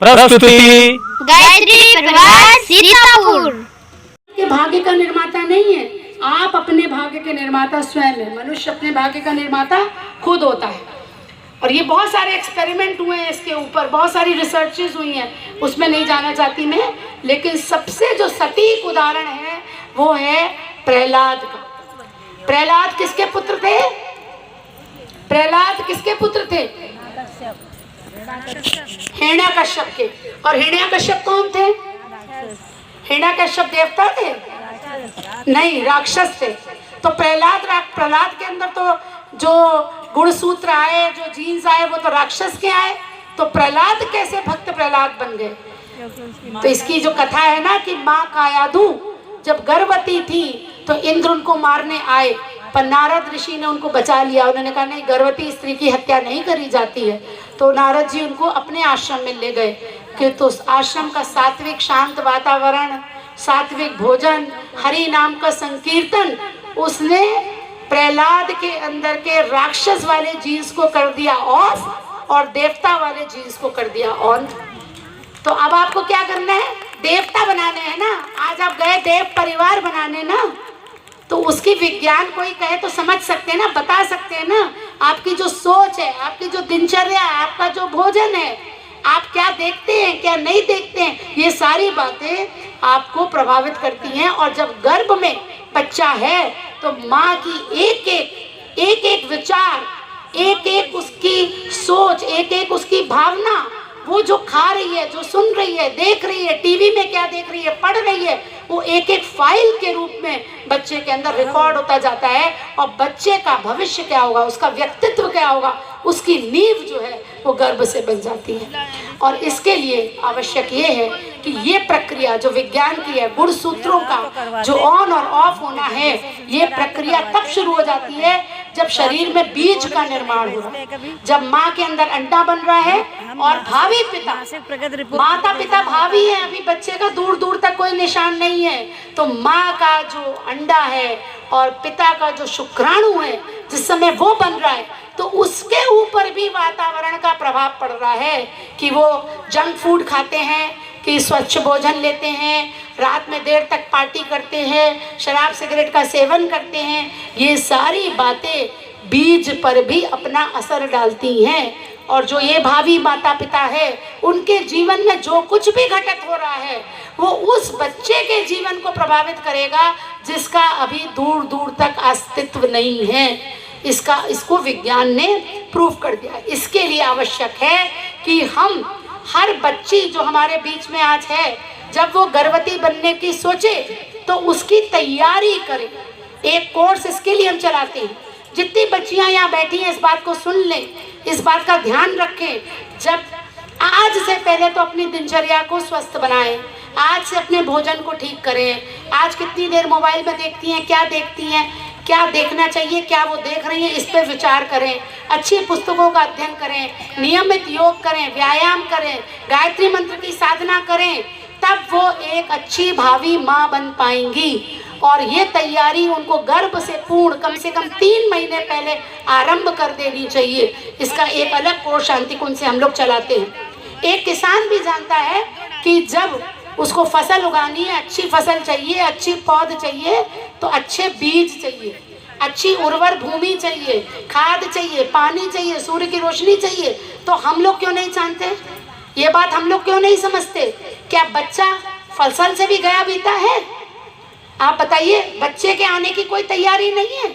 प्रस्तुति गायत्री परिवार सीतापुर के भाग्य का निर्माता नहीं है, आप अपने भाग्य के निर्माता स्वयं है। मनुष्य अपने भाग्य का निर्माता खुद होता है। और ये बहुत सारे एक्सपेरिमेंट हुए हैं इसके ऊपर, बहुत सारी रिसर्चेज हुई हैं, उसमें नहीं जाना चाहती मैं। लेकिन सबसे जो सटीक उदाहरण है वो है प्रहलाद का। प्रहलाद किसके पुत्र थे? प्रहलाद किसके पुत्र थे? हिरण्यकश्यप के। और हिरण्यकश्यप कौन थे? हिरण्यकश्यप देवता थे? नहीं, राक्षस थे। तो प्रहलाद के अंदर तो जो गुणसूत्र आए, जो जीन्स आए, वो तो राक्षस के आए। तो प्रहलाद कैसे भक्त प्रहलाद बन गए? तो इसकी जो कथा है ना कि माँ कायाधु जब गर्भवती थी तो इंद्र उनको मारने आए, पर नारद ऋषि ने उनको बचा लिया। उन्होंने कहा नहीं, गर्भवती स्त्री की हत्या नहीं करी जाती है। तो नारद जी उनको अपने आश्रम में ले गए कि तो आश्रम का सात्विक शांत वातावरण, सात्विक भोजन, हरि नाम का संकीर्तन, उसने प्रहलाद के अंदर के राक्षस वाले जीन्स को कर दिया ऑफ और देवता वाले जीन्स को कर दिया ऑन। तो अब आपको क्या करना है? देवता बनाने हैं ना। आज आप गए देव परिवार बनाने ना, तो उसकी विज्ञान कोई कहे तो समझ सकते हैं ना, बता सकते हैं ना। आपकी जो सोच है, आपकी जो दिनचर्या है, आपका जो भोजन है, आप क्या देखते हैं, क्या नहीं देखते हैं, ये सारी बातें आपको प्रभावित करती हैं। और जब गर्भ में बच्चा है तो माँ की एक एक विचार, एक एक उसकी सोच, एक एक उसकी भावना, वो जो खा रही है, जो सुन रही है, देख रही है, टीवी में क्या देख रही है, पढ़ रही है, वो एक एक फाइल के रूप में बच्चे के अंदर रिकॉर्ड होता जाता है। और बच्चे का भविष्य क्या होगा, उसका व्यक्तित्व क्या होगा, उसकी नींव जो है वो गर्भ से बन जाती है। और इसके लिए आवश्यक ये है कि ये प्रक्रिया जो विज्ञान की है, गुणसूत्रों का जो ऑन और ऑफ होना है, ये प्रक्रिया तब शुरू हो जाती है जब शरीर में बीज का निर्माण हो रहा है, जब माँ के अंदर अंडा बन रहा है और भावी पिता, माता पिता भावी है, अभी बच्चे का दूर दूर तक कोई निशान नहीं है। तो माँ का जो अंडा है और पिता का जो शुक्राणु है, जिस समय वो बन रहा है, तो उसके ऊपर भी वातावरण का प्रभाव पड़ रहा है कि वो जंक फूड खाते हैं, कि स्वच्छ भोजन लेते हैं, रात में देर तक पार्टी करते हैं, शराब सिगरेट का सेवन करते हैं। ये सारी बातें बीज पर भी अपना असर डालती हैं। और जो ये भावी माता पिता है, उनके जीवन में जो कुछ भी घटित हो रहा है वो उस बच्चे के जीवन को प्रभावित करेगा जिसका अभी दूर दूर तक अस्तित्व नहीं है। इसको विज्ञान ने प्रूव कर दिया। इसके लिए आवश्यक है कि हम हर बच्ची जो हमारे बीच में आज है, जब वो गर्भवती बनने की सोचे तो उसकी तैयारी करें। एक कोर्स इसके लिए हम चलाते हैं। जितनी बच्चियां यहाँ बैठी हैं, इस बात को सुन लें, इस बात का ध्यान रखें। जब आज से पहले तो अपनी दिनचर्या को स्वस्थ बनाएं, आज से अपने भोजन को ठीक करें। आज कितनी देर मोबाइल में देखती हैं, क्या देखती हैं, क्या देखना चाहिए, क्या वो देख रही हैं, इस पर विचार करें। अच्छी पुस्तकों का अध्ययन करें, नियमित योग करें, व्यायाम करें, गायत्री मंत्र की साधना करें, तब वो एक अच्छी भावी माँ बन पाएंगी। और ये तैयारी उनको गर्भ से पूर्ण कम से कम 3 महीने पहले आरंभ कर देनी चाहिए। इसका एक अलग कोर्स शांति कुंज से हम लोग चलाते हैं। एक किसान भी जानता है कि जब उसको फसल उगानी है, अच्छी फसल चाहिए, अच्छी पौध चाहिए, तो अच्छे बीज चाहिए, अच्छी उर्वर भूमि चाहिए, खाद चाहिए, पानी चाहिए, सूर्य की रोशनी चाहिए। तो हम लोग क्यों नहीं जानते ये बात? हम लोग क्यों नहीं समझते? क्या बच्चा फसल से भी गया बीता है? आप बताइए। बच्चे के आने की कोई तैयारी नहीं है,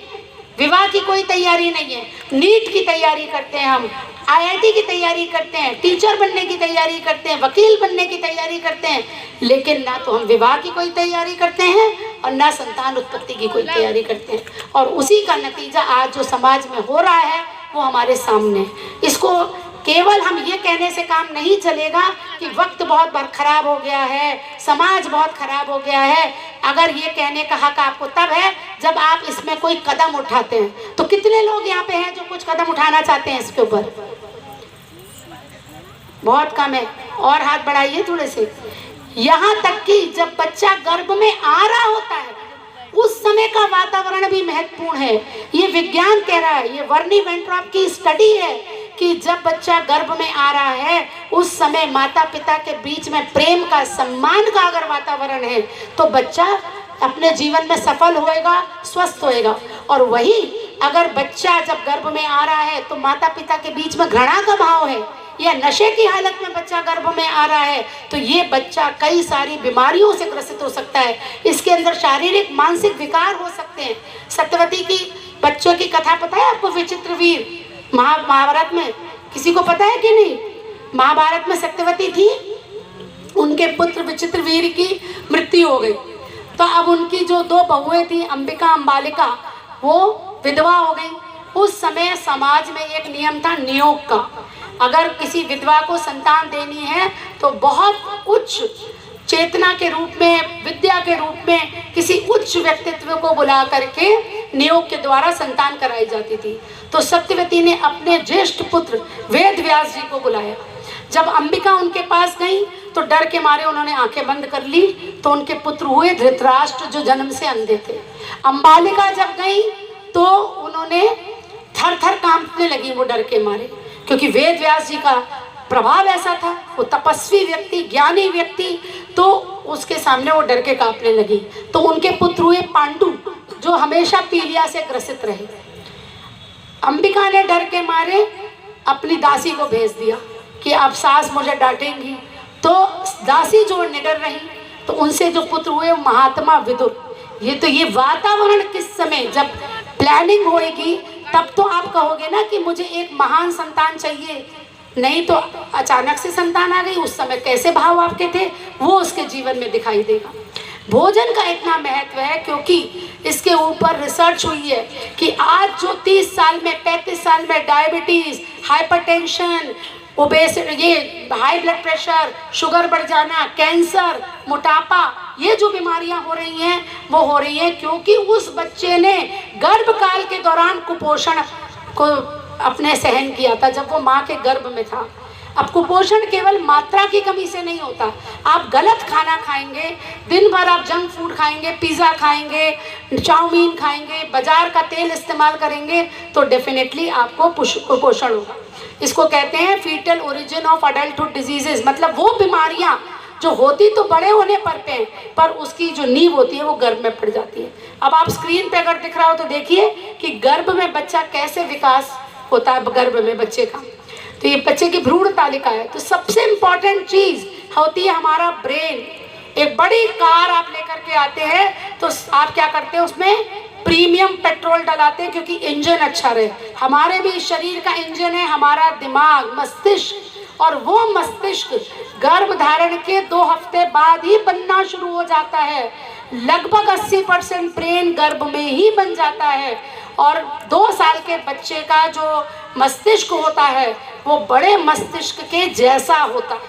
विवाह की कोई तैयारी नहीं है, नीट की तैयारी करते हैं हम, IIT की तैयारी करते हैं, टीचर बनने की तैयारी करते हैं, वकील बनने की तैयारी करते हैं, लेकिन ना तो हम विवाह की कोई तैयारी करते हैं और ना संतान उत्पत्ति की कोई तैयारी करते हैं। और उसी का नतीजा आज जो समाज में हो रहा है वो हमारे सामने है। इसको केवल हम ये कहने से काम नहीं चलेगा कि वक्त बहुत खराब हो गया है, समाज बहुत खराब हो गया है। अगर ये कहने का हक आपको तब है जब आप इसमें कोई कदम उठाते हैं। तो कितने लोग यहाँ पे हैं जो कुछ कदम उठाना चाहते हैं इसके ऊपर? बहुत कम है। और हाथ बढ़ाइए थोड़े से। यहाँ तक कि जब बच्चा गर्भ में आ रहा होता है उस समय का वातावरण भी महत्वपूर्ण है। ये विज्ञान कह रहा है, ये वर्नी वेंट्रॉप की स्टडी है कि जब बच्चा गर्भ में आ रहा है उस समय माता पिता के बीच में प्रेम का, सम्मान का अगर वातावरण है तो बच्चा अपने जीवन में सफल होएगा, स्वस्थ होएगा। और वही अगर बच्चा जब गर्भ में आ रहा है तो माता पिता के बीच में घृणा का भाव है या नशे की हालत में बच्चा गर्भ में आ रहा है तो ये बच्चा कई सारी बीमारियों से ग्रसित हो सकता है। इसके अंदर शारीरिक मानसिक विकार हो सकते हैं। सत्यवती की बच्चों की कथा पता है आपको? विचित्र वीर महाभारत में किसी को पता है कि नहीं? महाभारत में सत्यवती थी, उनके पुत्र विचित्र वीर की मृत्यु हो गई। तो अब उनकी जो दो बहुएं थी अंबिका अंबालिका, वो विधवा हो गई। उस समय समाज में एक नियम था नियोग का। अगर किसी विधवा को संतान देनी है तो बहुत उच्च चेतना के रूप में, विद्या के रूप में किसी उच्च व्यक्तित्व को बुला करके नियोग के द्वारा संतान कराई जाती थी। तो सत्यवती ने अपने ज्येष्ठ पुत्र वेद व्यास जी को बुलाया। जब अंबिका उनके पास गई तो डर के मारे उन्होंने आंखें बंद कर ली। तो उनके पुत्र हुए धृतराष्ट्र जो जन्म से अंधे थे। अंबालिका जब गई तो उन्होंने थर थर कांपने लगी वो डर के मारे, क्योंकि वेद व्यास जी का प्रभाव ऐसा था। वो तपस्वी व्यक्ति, ज्ञानी व्यक्ति, तो उसके सामने वो डर के कांपने लगी। तो उनके पुत्र हुए पांडु जो हमेशा पीलिया से ग्रसित रहे। अंबिका ने डर के मारे अपनी दासी को भेज दिया कि अब सास मुझे डांटेंगी। तो दासी जो निडर रही तो उनसे जो पुत्र हुए महात्मा विदुर। ये वातावरण किस समय जब प्लानिंग होएगी तब तो आप कहोगे ना कि मुझे एक महान संतान चाहिए, नहीं तो अचानक से संतान आ गई। उस समय कैसे भाव आपके थे वो उसके जीवन में दिखाई देगा। भोजन का इतना महत्व है क्योंकि इसके ऊपर रिसर्च हुई है कि आज जो 30 साल में 35 साल में डायबिटीज, हाइपरटेंशन, ओबेसिटी, ये हाई ब्लड प्रेशर, शुगर बढ़ जाना, कैंसर, मोटापा, ये जो बीमारियां हो रही हैं वो हो रही हैं क्योंकि उस बच्चे ने गर्भकाल के दौरान कुपोषण को अपने सहन किया था जब वो माँ के गर्भ में था। अब कुपोषण केवल मात्रा की कमी से नहीं होता। आप गलत खाना खाएंगे, दिन भर आप जंक फूड खाएंगे, पिज़्ज़ा खाएंगे, चाउमीन खाएंगे, बाजार का तेल इस्तेमाल करेंगे तो डेफिनेटली आपको कुपोषण होगा। इसको कहते हैं fetal origin of adulthood diseases, मतलब वो बीमारियां जो होती तो बड़े होने पर पे पर उसकी जो नींव होती है वो गर्भ में पड़ जाती है। अब आप स्क्रीन पे अगर दिख रहा हो तो देखिए कि गर्भ में बच्चा कैसे विकास होता है गर्भ में बच्चे का। तो ये बच्चे की भ्रूण तालिका है। तो सबसे इम्पॉर्टेंट चीज होती है हमारा ब्रेन। एक बड़ी कार आप लेकर के आते हैं तो आप क्या करते हैं, उसमें प्रीमियम पेट्रोल डलाते हैं क्योंकि इंजन अच्छा रहे। हमारे भी शरीर का इंजन है हमारा दिमाग, मस्तिष्क, और वो मस्तिष्क गर्भ धारण के 2 हफ्ते बाद ही बनना शुरू हो जाता है। लगभग 80% ब्रेन गर्भ में ही बन जाता है। और 2 साल के बच्चे का जो मस्तिष्क होता है वो बड़े मस्तिष्क के जैसा होता है,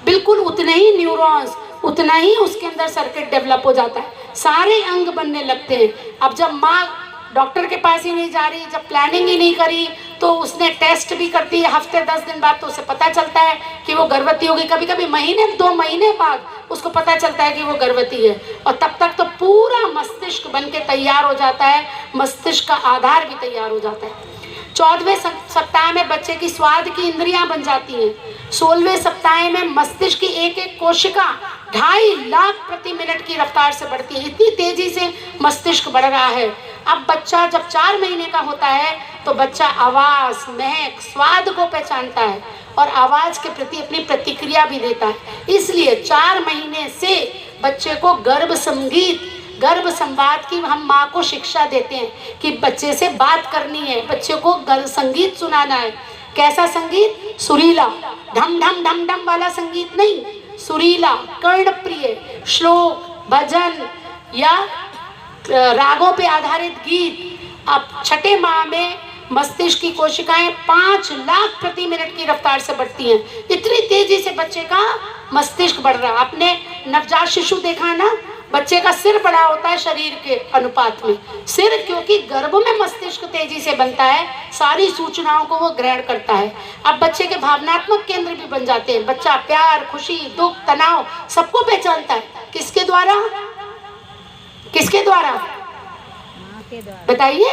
बिल्कुल उतने ही न्यूरॉन्स, उतना ही उसके अंदर सर्किट डेवलप हो जाता है, सारे अंग बनने लगते हैं। अब जब माँ डॉक्टर के पास ही नहीं जा रही, जब प्लानिंग ही नहीं करी तो उसने टेस्ट भी करती है हफ्ते 10 दिन बाद तो उसे पता चलता है कि वो गर्भवती होगी। कभी कभी महीने 2 महीने बाद उसको पता चलता है कि वो गर्भवती है। और तब तक तो पूरा मस्तिष्क बन के तैयार हो जाता है, मस्तिष्क का आधार भी तैयार हो जाता है। 14वें सप्ताह में बच्चे की स्वाद की इंद्रियां बन जाती हैं। 16वें सप्ताह में मस्तिष्क की एक एक कोशिका 2.5 लाख प्रति मिनट की रफ्तार से बढ़ती है। इतनी तेजी से मस्तिष्क बढ़ रहा है। अब बच्चा जब 4 महीने का होता है तो बच्चा आवाज़, महक, स्वाद को पहचानता है और आवाज़ के प्रति अपनी प्रतिक्रिया भी देता है। इसलिए 4 महीने से बच्चे को गर्भ संगीत, गर्भ संवाद की हम माँ को शिक्षा देते हैं कि बच्चे से बात करनी है, बच्चे को गर्भ संगीत सुनाना है। कैसा संगीत? सुरीला, ढम ढम ढम ढम वाला संगीत नहीं, सुरीला, कर्णप्रिय, श्लोक, भजन या रागों पे आधारित गीत। अब 6ठे माह में मस्तिष्क की कोशिकाएं 5 लाख प्रति मिनट की रफ्तार से बढ़ती हैं। इतनी तेजी से बच्चे का मस्तिष्क बढ़ रहा है। आपने नवजात शिशु देखा है ना, बच्चे का सिर बड़ा होता है शरीर के अनुपात में। सिर क्योंकि गर्भ में मस्तिष्क तेजी से बनता है, सारी सूचनाओं को वो ग्रहण करता है। अब बच्चे के भावनात्मक केंद्र भी बन जाते हैं। बच्चा प्यार, खुशी, दुख, तनाव सबको पहचानता है। किसके द्वारा? किसके द्वारा बताइए?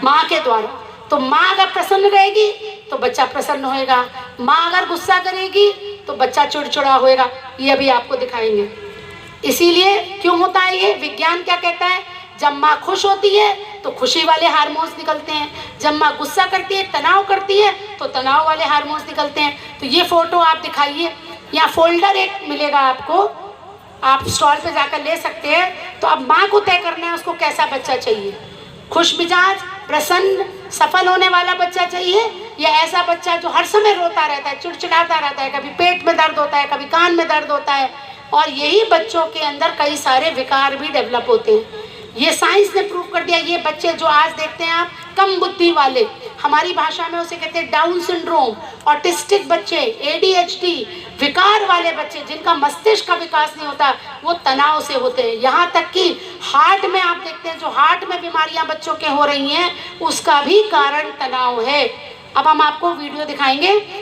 माँ के द्वारा। तो माँ अगर प्रसन्न रहेगी तो बच्चा प्रसन्न होएगा, माँ अगर गुस्सा करेगी तो बच्चा चिड़चिड़ा होएगा। ये अभी आपको दिखाएंगे। इसीलिए क्यों होता है ये, विज्ञान क्या कहता है, जब माँ खुश होती है तो खुशी वाले हार्मोन्स निकलते हैं, जब माँ गुस्सा करती है, तनाव करती है तो तनाव वाले हार्मोन्स निकलते हैं। तो ये फोटो आप दिखाइए, या फोल्डर एक मिलेगा आपको, आप स्टॉल पे जाकर ले सकते हैं। तो अब माँ को तय करना है उसको कैसा बच्चा चाहिए, खुश मिजाज, प्रसन्न, सफल होने वाला बच्चा चाहिए, या ऐसा बच्चा जो हर समय रोता रहता है, चिड़चिड़ाता रहता है, कभी पेट में दर्द होता है, कभी कान में दर्द होता है। और यही बच्चों के अंदर कई सारे विकार भी डेवलप होते हैं। ये साइंस ने प्रूव कर दिया। ये बच्चे जो आज देखते हैं आप, कम बुद्धि वाले, हमारी भाषा में उसे कहते हैं डाउन सिंड्रोम, ऑटिस्टिक बच्चे, ADHD, विकार वाले बच्चे जिनका मस्तिष्क का विकास नहीं होता, वो तनाव से होते हैं। यहाँ तक कि हार्ट में आप देखते हैं, जो हार्ट में बीमारियां बच्चों के हो रही हैं, उसका भी कारण तनाव है। अब हम आपको वीडियो दिखाएंगे।